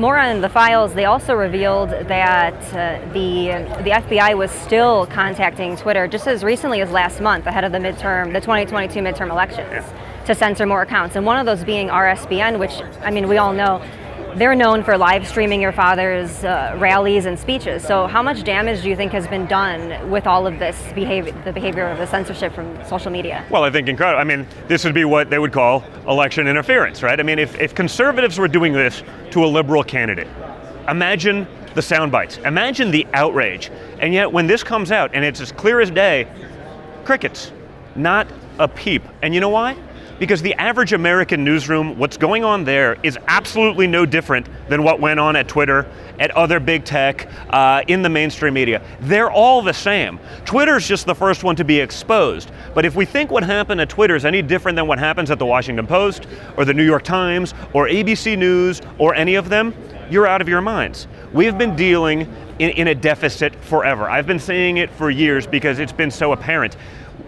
More on the files, they also revealed that the FBI was still contacting Twitter just as recently as last month, ahead of the 2022 midterm elections, to censor more accounts. And one of those being RSBN, which, I mean, we all know, they're known for live streaming your father's rallies and speeches. So how much damage do you think has been done with all of this behavior, the behavior of the censorship from social media? Well, I think incredible. I mean, this would be what they would call election interference, right? I mean, if conservatives were doing this to a liberal candidate, imagine the sound bites, imagine the outrage. And yet when this comes out and it's as clear as day, crickets, not a peep. And you know why? Because the average American newsroom, what's going on there is absolutely no different than what went on at Twitter, at other big tech, in the mainstream media. They're all the same. Twitter's just the first one to be exposed. But if we think what happened at Twitter is any different than what happens at the Washington Post, or the New York Times, or ABC News, or any of them, you're out of your minds. We've been dealing in a deficit forever. I've been saying it for years because it's been so apparent.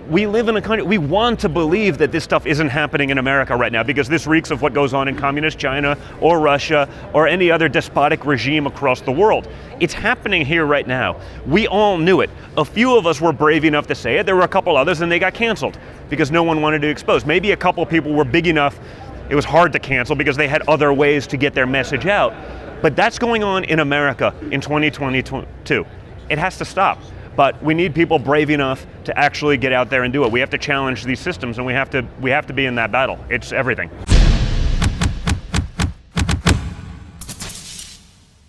We live in a country, we want to believe that this stuff isn't happening in America right now because this reeks of what goes on in communist China or Russia or any other despotic regime across the world. It's happening here right now. We all knew it. A few of us were brave enough to say it. There were a couple others and they got canceled because no one wanted to expose. Maybe a couple people were big enough, it was hard to cancel because they had other ways to get their message out. But that's going on in America in 2022. It has to stop. But we need people brave enough to actually get out there and do it. We have to challenge these systems, and we have to be in that battle. It's everything.